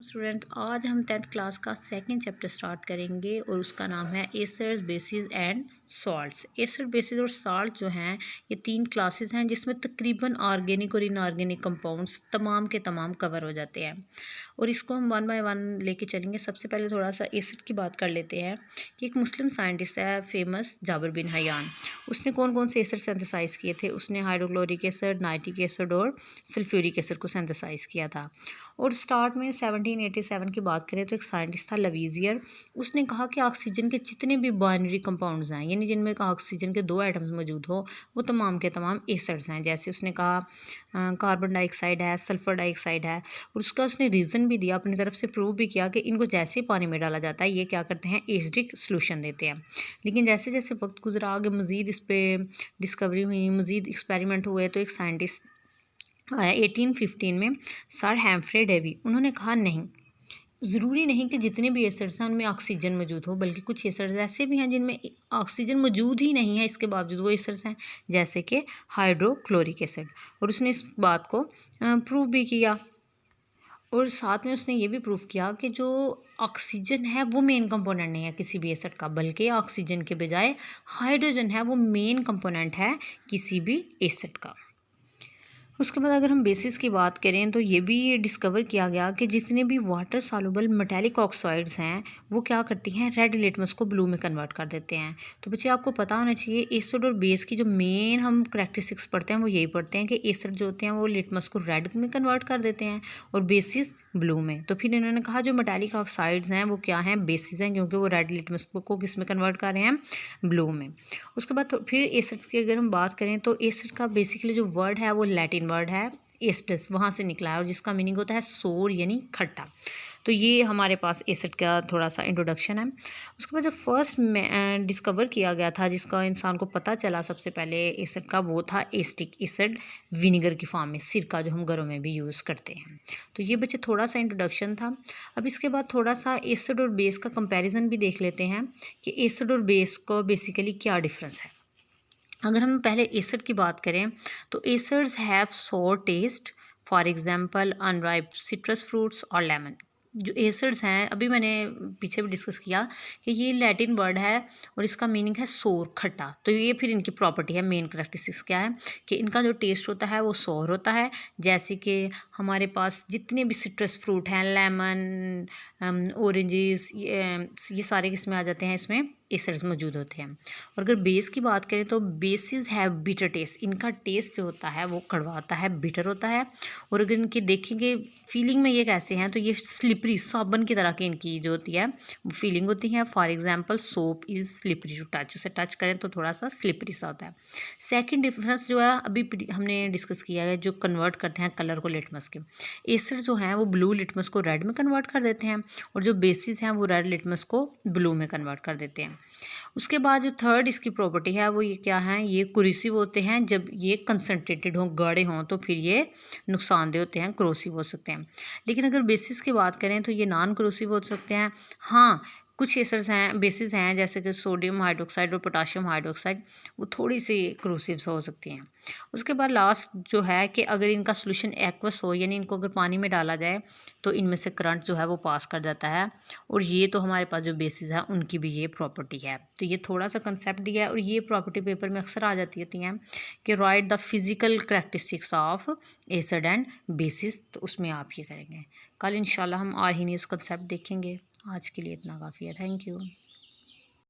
Student, आज हम 10th class का सेकंड चैप्टर स्टार्ट करेंगे और उसका नाम है acids, basis and salts. Acid, basis और सॉल्ट जो हैं ये 3 क्लासेस हैं जिसमें तकरीबन ऑर्गेनिक और इनऑर्गेनिक कंपाउंड्स तमाम के तमाम कवर हो जाते हैं और इसको हम 1 बाय 1 लेके चलेंगे। सबसे पहले थोड़ा सा एसिड की बात कर लेते हैं कि एक मुस्लिम साइंटिस्ट है फेमस, जाबिर बिन हयान। उसने कौन कौन से एसिड सिंथेसाइज़ किए थे? उसने हाइड्रोक्लोरिक एसिड, नाइट्रिक एसिड और सल्फ्यूरिक एसिड को सिंथेसाइज़ किया था। और स्टार्ट में 1787 की बात करें तो एक साइंटिस्ट था लवीजियर। उसने कहा कि ऑक्सीजन के जितने भी बाइनरी कंपाउंड्स हैं, यानी जिनमें ऑक्सीजन के 2 एटम्स मौजूद हो, वो तमाम के तमाम एसिड्स हैं। जैसे उसने कहा कार्बन डाइऑक्साइड है, सल्फर डाइऑक्साइड है, और उसका उसने रीज़न भी दिया, अपनी तरफ से प्रूव भी किया कि इनको जैसे पानी में डाला जाता है ये क्या करते हैं, एसिडिक सोल्यूशन देते हैं। लेकिन जैसे जैसे वक्त गुजरा, आगे मज़ीद इस पर डिस्कवरी हुई, मज़ीद एक्सपेरिमेंट हुए, तो एक साइंटिस्ट 1815 में सर हैम्फ्रे डेवी, उन्होंने कहा नहीं, ज़रूरी नहीं कि जितने भी एसिड्स हैं उनमें ऑक्सीजन मौजूद हो, बल्कि कुछ एसिड्स ऐसे भी हैं जिनमें ऑक्सीजन मौजूद ही नहीं है, इसके बावजूद वो एसिड्स हैं, जैसे कि हाइड्रोक्लोरिक एसिड। और उसने इस बात को प्रूव भी किया और साथ में उसने ये भी प्रूव किया कि जो ऑक्सीजन है वो मेन कंपोनेंट नहीं है किसी भी एसिड का, बल्कि ऑक्सीजन के बजाय हाइड्रोजन है वो मेन कंपोनेंट है किसी भी एसिड का। उसके बाद अगर हम बेसिस की बात करें तो ये भी डिस्कवर किया गया कि जितने भी वाटर सॉल्युबल मेटालिक ऑक्साइड्स हैं वो क्या करती हैं, रेड लिटमस को ब्लू में कन्वर्ट कर देते हैं। तो बच्चे आपको पता होना चाहिए एसिड और बेस की जो मेन हम करैक्टरिस्टिक्स पढ़ते हैं वो यही पढ़ते हैं कि एसिड जो होते हैं वो लिटमस को रेड में कन्वर्ट कर देते हैं और बेसिस ब्लू में। तो फिर इन्होंने कहा जो मेटालिक ऑक्साइड्स हैं वो क्या हैं, बेसिस हैं, क्योंकि वो रेड लिटमस को किस में कन्वर्ट कर रहे हैं, ब्लू में। उसके बाद तो फिर एसिड्स की अगर हम बात करें तो एसिड का बेसिकली जो वर्ड है वो लैटिन वर्ड है एस्टस, वहाँ से निकला है और जिसका मीनिंग होता है सोर यानी खट्टा। तो ये हमारे पास एसिड का थोड़ा सा इंट्रोडक्शन है। उसके बाद जो फर्स्ट में डिस्कवर किया गया था, जिसका इंसान को पता चला सबसे पहले एसिड का, वो था एस्टिक एसिड, विनेगर की फॉर्म में, सिरका जो हम घरों में भी यूज़ करते हैं। तो ये बच्चे थोड़ा सा इंट्रोडक्शन था। अब इसके बाद थोड़ा सा एसिड और बेस का कंपैरिजन भी देख लेते हैं कि एसिड और बेस को बेसिकली क्या डिफरेंस है। अगर हम पहले एसिड की बात करें तो एसिड्स हैव सोर test, for example unripe citrus fruits और लेमन। जो एसिड्स हैं, अभी मैंने पीछे भी डिस्कस किया कि ये लैटिन वर्ड है और इसका मीनिंग है सोर, खट्टा। तो ये फिर इनकी प्रॉपर्टी है, मेन करैक्टरिस्टिक्स क्या है कि इनका जो टेस्ट होता है वो सोर होता है। जैसे कि हमारे पास जितने भी सिट्रस फ्रूट हैं, लेमन, ऑरेंजेस, ये सारे किस में आ जाते हैं, इसमें एसिड्स मौजूद होते हैं। और अगर बेस की बात करें तो बेसिस हैव बिटर टेस्ट, इनका टेस्ट जो होता है वो कड़वा होता है, बिटर होता है। और अगर इनकी देखेंगे फीलिंग में ये कैसे हैं तो ये स्लिपरी, साबुन की तरह की इनकी जो होती है वो फीलिंग होती है। For example soap is slippery to touch, उसे टच करें तो थोड़ा सा स्लिपरी सा होता है। सेकेंड डिफरेंस जो है अभी हमने डिस्कस किया है, जो कन्वर्ट करते हैं कलर को लिटमस के, एसिड जो हैं वो ब्लू लिटमस को रेड में कन्वर्ट कर देते हैं और जो बेसिस हैं वो रेड लिटमस को ब्लू में कन्वर्ट कर देते हैं। उसके बाद जो थर्ड इसकी प्रॉपर्टी है वो ये क्या है, ये कुरेसिव होते हैं। जब ये कंसनट्रेटेड हों, गाढ़े हों, तो फिर ये नुकसानदेह होते हैं, क्रोसिव हो सकते हैं। लेकिन अगर बेसिस की बात करें तो ये नॉन क्रोसिव हो सकते हैं। हाँ, कुछ एसिड्स हैं, बेसिस हैं, जैसे कि सोडियम हाइड्रोक्साइड और पोटाशियम हाइड्रोक्साइड, वो थोड़ी सी क्रोसिव हो सकती हैं। उसके बाद लास्ट जो है कि अगर इनका सोल्यूशन एक्वस हो, यानी इनको अगर पानी में डाला जाए तो इनमें से करंट जो है वो पास कर जाता है। और ये तो हमारे पास जो बेसिस है उनकी भी ये प्रॉपर्टी है। तो ये थोड़ा सा कंसेप्ट दिया है और ये प्रॉपर्टी पेपर में अक्सर आ जाती होती हैं कि right the physical characteristics of acid and bases. तो उसमें आप ये करेंगे। कल इंशाल्लाह हम आर्हीनियस कंसेप्ट देखेंगे। आज के लिए इतना काफ़ी है। Thank you.